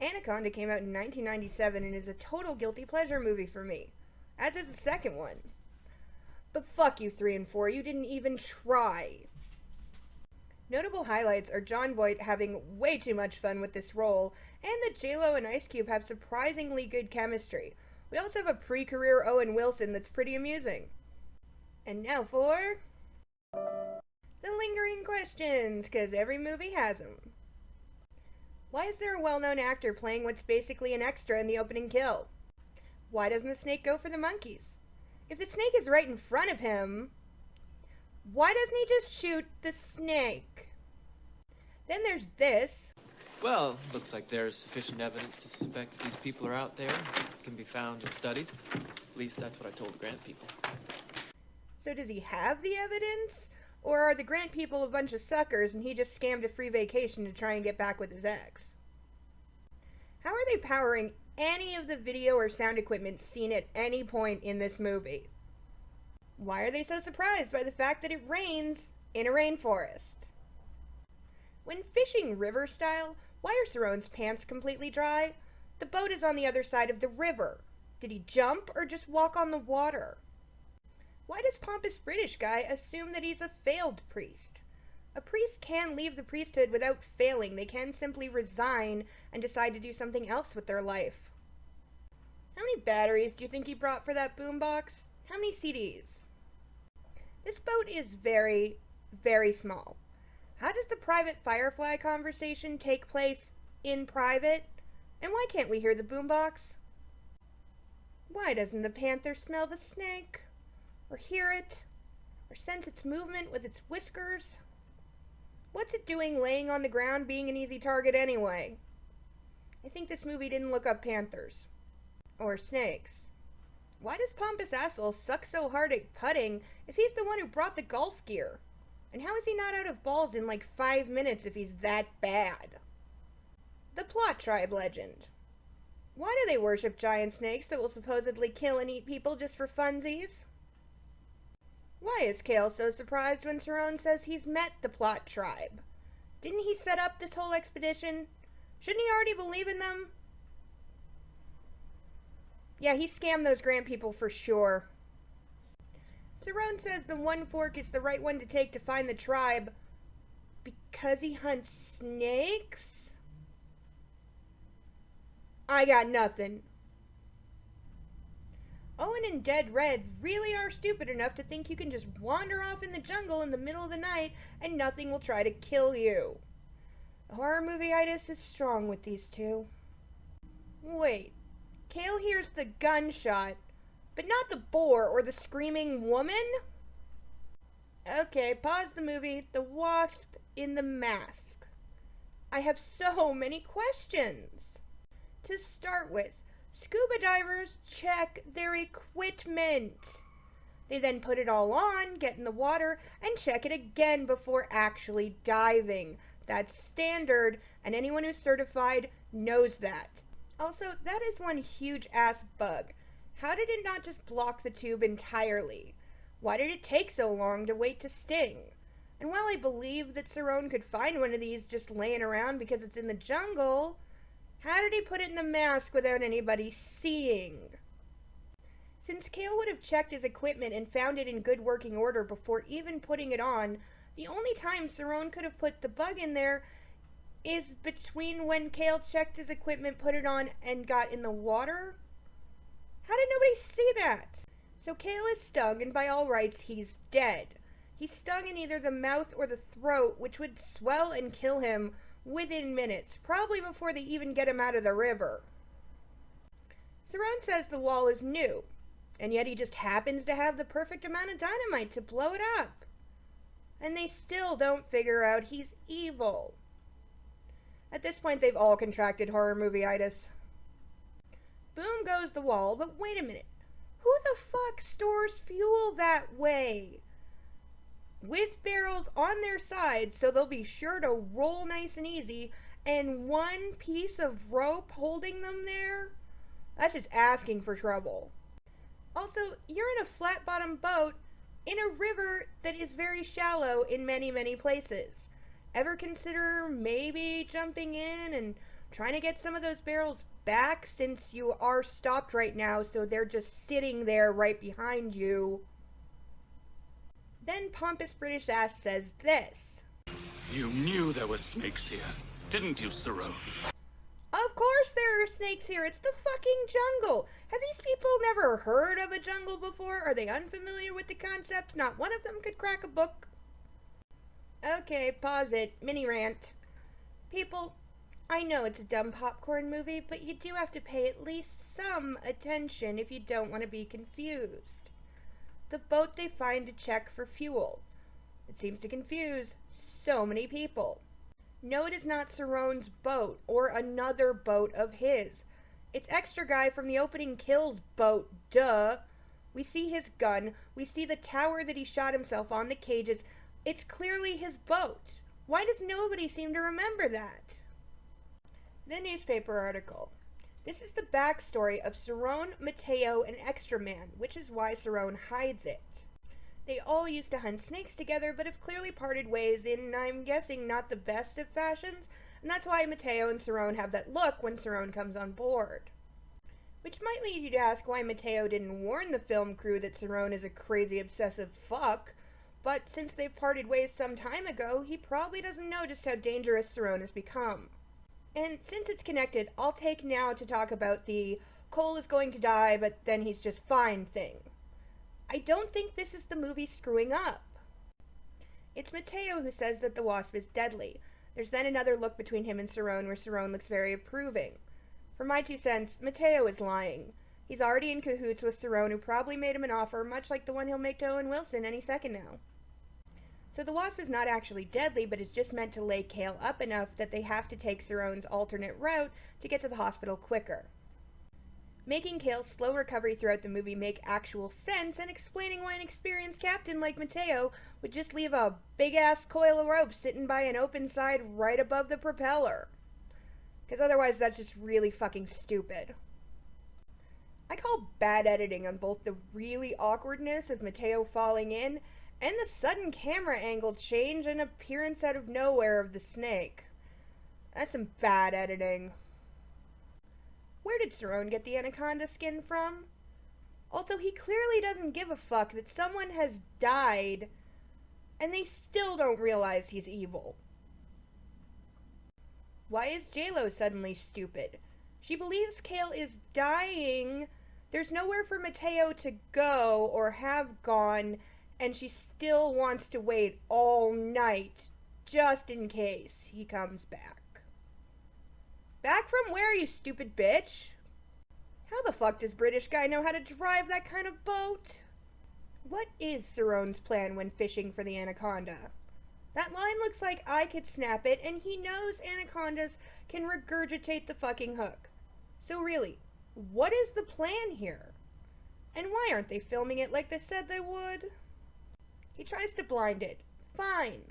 Anaconda came out in 1997 and is a total guilty pleasure movie for me, as is the second one. But fuck you 3 and 4, you didn't even try. Notable highlights are Jon Voight having way too much fun with this role, and that J-Lo and Ice Cube have surprisingly good chemistry. We also have a pre-career Owen Wilson that's pretty amusing. And now for the lingering questions, cause every movie has them. Why is there a well-known actor playing what's basically an extra in the opening kill? Why doesn't the snake go for the monkeys? If the snake is right in front of him, why doesn't he just shoot the snake? Then there's this. Well, looks like there's sufficient evidence to suspect that these people are out there, can be found and studied. At least that's what I told the Grant people. So does he have the evidence? Or are the Grant people a bunch of suckers and he just scammed a free vacation to try and get back with his ex? How are they powering any of the video or sound equipment seen at any point in this movie? Why are they so surprised by the fact that it rains in a rainforest? When fishing river style, why are Cerrone's pants completely dry? The boat is on the other side of the river. Did he jump or just walk on the water? Why does pompous British guy assume that he's a failed priest? A priest can leave the priesthood without failing. They can simply resign and decide to do something else with their life. How many batteries do you think he brought for that boombox? How many CDs? This boat is very, very small. How does the private Firefly conversation take place in private? And why can't we hear the boombox? Why doesn't the panther smell the snake? Or hear it? Or sense its movement with its whiskers? What's it doing laying on the ground being an easy target anyway? I think this movie didn't look up panthers. Or snakes. Why does pompous asshole suck so hard at putting if he's the one who brought the golf gear? And how is he not out of balls in like 5 minutes if he's that bad? The plot tribe legend. Why do they worship giant snakes that will supposedly kill and eat people just for funsies? Why is Cale so surprised when Cerrone says he's met the plot tribe? Didn't he set up this whole expedition? Shouldn't he already believe in them? Yeah, he scammed those Grant people for sure. Cerrone says the one fork is the right one to take to find the tribe because he hunts snakes? I got nothing. Owen and Dead Red really are stupid enough to think you can just wander off in the jungle in the middle of the night and nothing will try to kill you. Horror movie-itis is strong with these two. Wait, Cale hears the gunshot, but not the boar or the screaming woman? Okay, pause the movie. The wasp in the mask. I have so many questions. To start with, scuba divers check their equipment. They then put it all on, get in the water, and check it again before actually diving. That's standard, and anyone who's certified knows that. Also, that is one huge ass bug. How did it not just block the tube entirely? Why did it take so long to wait to sting? And while I believe that Cerrone could find one of these just laying around because it's in the jungle, how did he put it in the mask without anybody seeing? Since Cale would have checked his equipment and found it in good working order before even putting it on, the only time Cerrone could have put the bug in there is between when Cale checked his equipment, put it on, and got in the water? How did nobody see that? So Cale is stung, and by all rights, he's dead. He's stung in either the mouth or the throat, which would swell and kill him within minutes, probably before they even get him out of the river. Cerrone says the wall is new, and yet he just happens to have the perfect amount of dynamite to blow it up. And they still don't figure out he's evil. At this point, they've all contracted horror movie-itis. Boom goes the wall, but wait a minute. Who the fuck stores fuel that way? With barrels on their side, so they'll be sure to roll nice and easy, and one piece of rope holding them there? That's just asking for trouble. Also, you're in a flat-bottom boat in a river that is very shallow in many, many places. Ever consider maybe jumping in and trying to get some of those barrels back since you are stopped right now, so they're just sitting there right behind you. Then pompous British ass says this. You knew there were snakes here, didn't you, Cerrone? Of course there are snakes here. It's the fucking jungle. Have these people never heard of a jungle before? Are they unfamiliar with the concept? Not one of them could crack a book. Okay, pause it. Mini rant. People, I know it's a dumb popcorn movie, but you do have to pay at least some attention if you don't want to be confused. The boat they find to check for fuel. It seems to confuse so many people. No, it is not Cerrone's boat, or another boat of his. It's Extra Guy from the opening Kills boat, duh. We see his gun, we see the tower that he shot himself on, the cages. It's clearly his boat. Why does nobody seem to remember that? The newspaper article. This is the backstory of Cerrone, Matteo, and Extra Man, which is why Cerrone hides it. They all used to hunt snakes together, but have clearly parted ways in, I'm guessing, not the best of fashions, and that's why Matteo and Cerrone have that look when Cerrone comes on board. Which might lead you to ask why Matteo didn't warn the film crew that Cerrone is a crazy obsessive fuck, but since they've parted ways some time ago, he probably doesn't know just how dangerous Cerrone has become. And since it's connected, I'll take now to talk about the Cole is going to die, but then he's just fine thing. I don't think this is the movie screwing up. It's Matteo who says that the wasp is deadly. There's then another look between him and Cerrone where Cerrone looks very approving. For my 2 cents, Matteo is lying. He's already in cahoots with Cerrone, who probably made him an offer much like the one he'll make to Owen Wilson any second now. So the wasp is not actually deadly, but is just meant to lay Cale up enough that they have to take Cerrone's alternate route to get to the hospital quicker. Making Cale's slow recovery throughout the movie make actual sense, and explaining why an experienced captain like Matteo would just leave a big-ass coil of rope sitting by an open side right above the propeller. Because otherwise that's just really fucking stupid. I call bad editing on both the really awkwardness of Matteo falling in and the sudden camera angle change and appearance out of nowhere of the snake. That's some bad editing. Where did Cerrone get the Anaconda skin from? Also, he clearly doesn't give a fuck that someone has died, and they still don't realize he's evil. Why is J-Lo suddenly stupid? She believes Cale is dying. There's nowhere for Matteo to go or have gone, and she still wants to wait all night just in case he comes back. Back from where, you stupid bitch? How the fuck does British guy know how to drive that kind of boat? What is Cerrone's plan when fishing for the Anaconda? That line looks like I could snap it, and he knows anacondas can regurgitate the fucking hook. So really, what is the plan here? And why aren't they filming it like they said they would? He tries to blind it. Fine.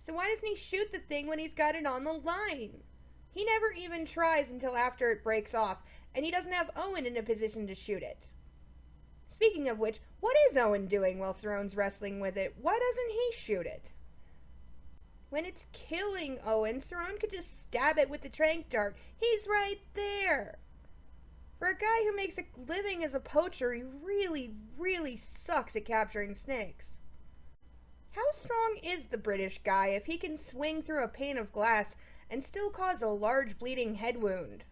So why doesn't he shoot the thing when he's got it on the line? He never even tries until after it breaks off, and he doesn't have Owen in a position to shoot it. Speaking of which, what is Owen doing while Cerrone's wrestling with it? Why doesn't he shoot it? When it's killing Owen, Cerrone could just stab it with the tranq dart. He's right there. For a guy who makes a living as a poacher, he really, really sucks at capturing snakes. How strong is the British guy if he can swing through a pane of glass and still cause a large bleeding head wound?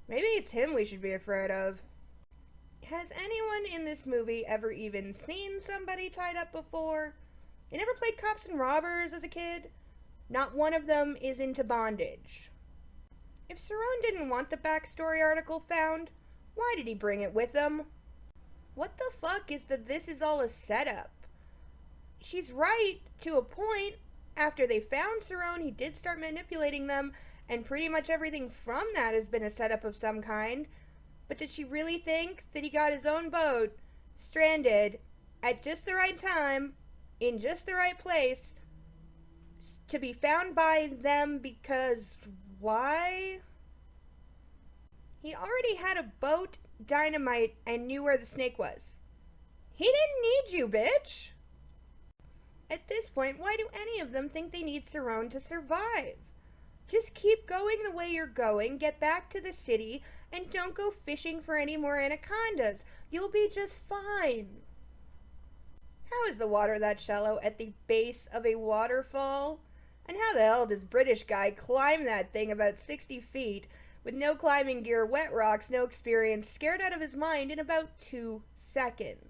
Maybe it's him we should be afraid of. Has anyone in this movie ever even seen somebody tied up before? You never played cops and robbers as a kid? Not one of them is into bondage. If Cerrone didn't want the backstory article found, why did he bring it with him? What the fuck is that this is all a setup? She's right, to a point. After they found Cerrone, he did start manipulating them, and pretty much everything from that has been a setup of some kind. But did she really think that he got his own boat, stranded, at just the right time, in just the right place, to be found by them because why? He already had a boat, dynamite, and knew where the snake was. He didn't need you, bitch! At this point, why do any of them think they need Cerrone to survive? Just keep going the way you're going, get back to the city, and don't go fishing for any more anacondas. You'll be just fine. How is the water that shallow at the base of a waterfall? And how the hell does British guy climb that thing about 60 feet with no climbing gear, wet rocks, no experience, scared out of his mind in about 2 seconds?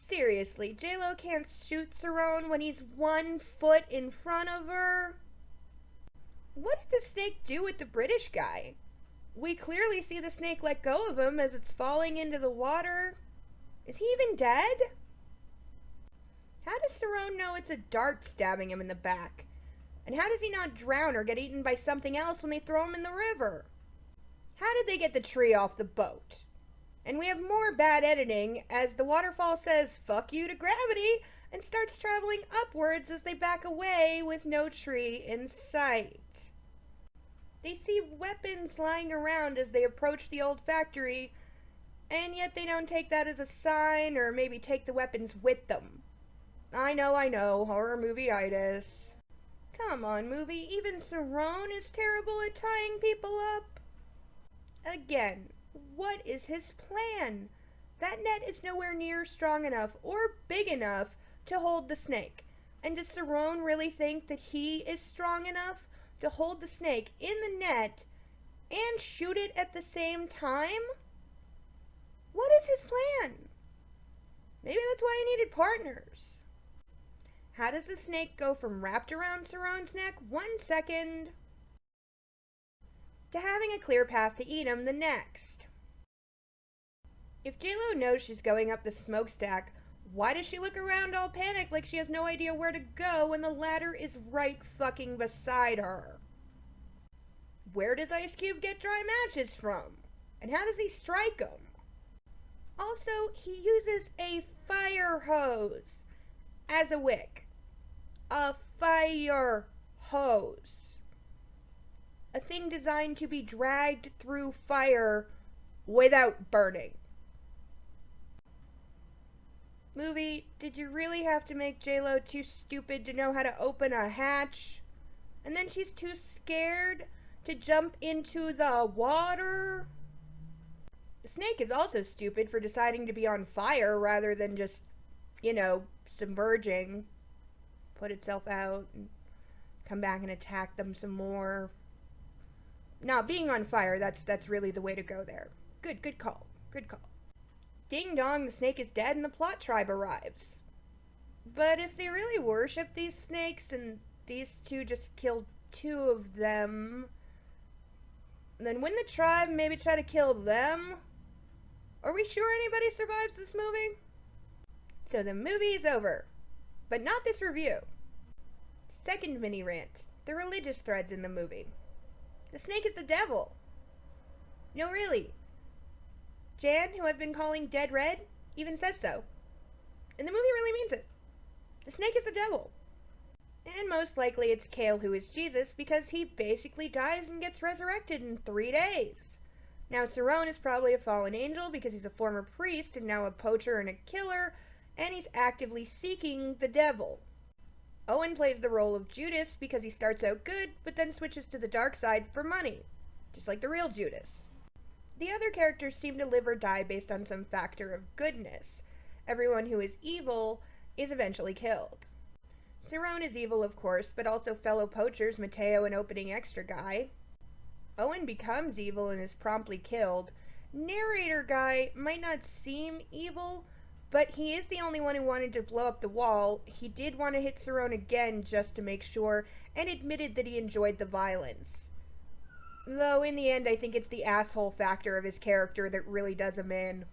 Seriously, J-Lo can't shoot Cerrone when he's 1 foot in front of her? What did the snake do with the British guy? We clearly see the snake let go of him as it's falling into the water. Is he even dead? How does Cerrone know it's a dart stabbing him in the back? And how does he not drown or get eaten by something else when they throw him in the river? How did they get the tree off the boat? And we have more bad editing as the waterfall says, "Fuck you" to gravity, and starts traveling upwards as they back away with no tree in sight. They see weapons lying around as they approach the old factory, and yet they don't take that as a sign or maybe take the weapons with them. I know, horror movie-itis. Come on, movie, even Cerrone is terrible at tying people up. Again, what is his plan? That net is nowhere near strong enough or big enough to hold the snake. And does Cerrone really think that he is strong enough to hold the snake in the net and shoot it at the same time? What is his plan? Maybe that's why he needed partners. How does the snake go from wrapped around Cerrone's neck 1 second to having a clear path to eat him the next? If J-Lo knows she's going up the smokestack, why does she look around all panicked like she has no idea where to go when the ladder is right fucking beside her? Where does Ice Cube get dry matches from? And how does he strike them? Also, he uses a fire hose as a wick. A fire hose. A thing designed to be dragged through fire without burning. Movie, did you really have to make J-Lo too stupid to know how to open a hatch? And then she's too scared to jump into the water? The snake is also stupid for deciding to be on fire rather than just, submerging, put itself out, and come back and attack them some more. Now, being on fire, that's really the way to go there. Good call. Ding dong, the snake is dead and the plot tribe arrives. But if they really worship these snakes and these two just killed 2 of them, then wouldn't the tribe maybe try to kill them? Are we sure anybody survives this movie? So the movie is over. But not this review. Second mini rant. The religious threads in the movie. The snake is the devil. No, really. Jan, who I've been calling Dead Red, even says so. And the movie really means it. The snake is the devil. And most likely it's Kale who is Jesus, because he basically dies and gets resurrected in 3 days. Now Cerrone is probably a fallen angel because he's a former priest and now a poacher and a killer, and he's actively seeking the devil. Owen plays the role of Judas because he starts out good, but then switches to the dark side for money, just like the real Judas. The other characters seem to live or die based on some factor of goodness. Everyone who is evil is eventually killed. Cerrone is evil, of course, but also fellow poachers Mateo and opening extra guy. Owen becomes evil and is promptly killed. Narrator guy might not seem evil, but he is the only one who wanted to blow up the wall. He did want to hit Cerrone again just to make sure, and admitted that he enjoyed the violence. Though in the end I think it's the asshole factor of his character that really does him in.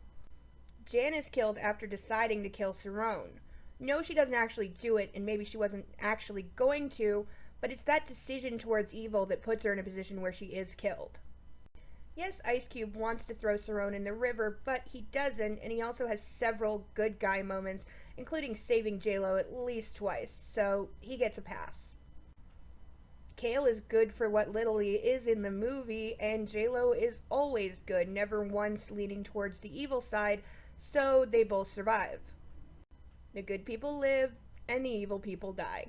Jan is killed after deciding to kill Cerrone. No, she doesn't actually do it, and maybe she wasn't actually going to, but it's that decision towards evil that puts her in a position where she is killed. Yes, Ice Cube wants to throw Cerrone in the river, but he doesn't, and he also has several good guy moments, including saving J-Lo at least twice, so he gets a pass. Kale is good for what little he is in the movie, and J-Lo is always good, never once leaning towards the evil side, so they both survive. The good people live, and the evil people die.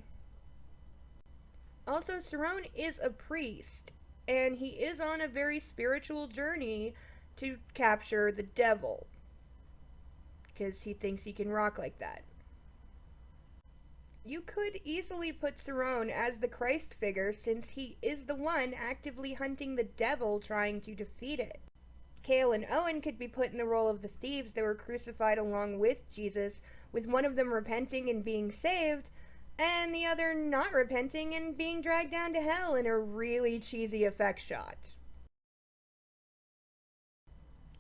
Also, Cerrone is a priest, and he is on a very spiritual journey to capture the devil, because he thinks he can rock like that. You could easily put Cerrone as the Christ figure, since he is the one actively hunting the devil trying to defeat it. Cale and Owen could be put in the role of the thieves that were crucified along with Jesus, with one of them repenting and being saved, and the other not repenting and being dragged down to hell in a really cheesy effect shot.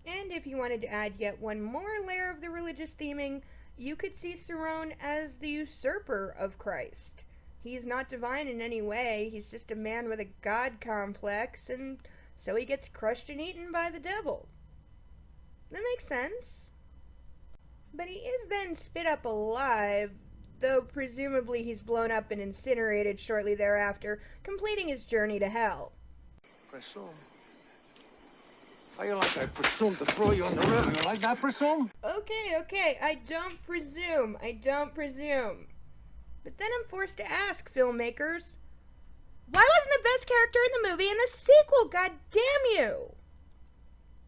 And if you wanted to add yet one more layer of the religious theming, you could see Cerrone as the usurper of Christ. He's not divine in any way, he's just a man with a god complex, and so he gets crushed and eaten by the devil. That makes sense. But he is then spit up alive, though presumably he's blown up and incinerated shortly thereafter, completing his journey to hell. Presume. How you like I presume to throw you in the river? You like that, presume? Okay, I don't presume. But then I'm forced to ask, filmmakers, why wasn't the best character in the movie in the sequel, god damn you?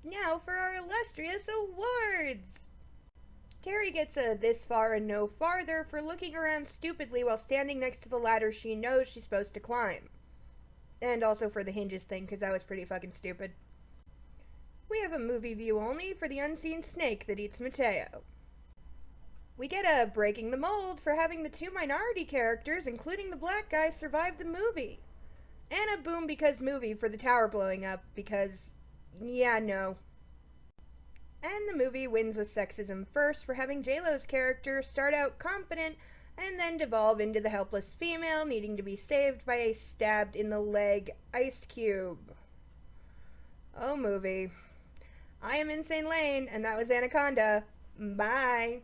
Now for our illustrious awards. Terry gets a this far and no farther for looking around stupidly while standing next to the ladder she knows she's supposed to climb. And also for the hinges thing, because that was pretty fucking stupid. We have a movie view only for the unseen snake that eats Mateo. We get a breaking the mold for having the two minority characters, including the black guy, survive the movie. And a boom because movie for the tower blowing up, because, yeah, no. And the movie wins with sexism first for having J-Lo's character start out confident and then devolve into the helpless female needing to be saved by a stabbed in the leg ice cube. Oh, movie. I am Insane Lane, and that was Anaconda. Bye.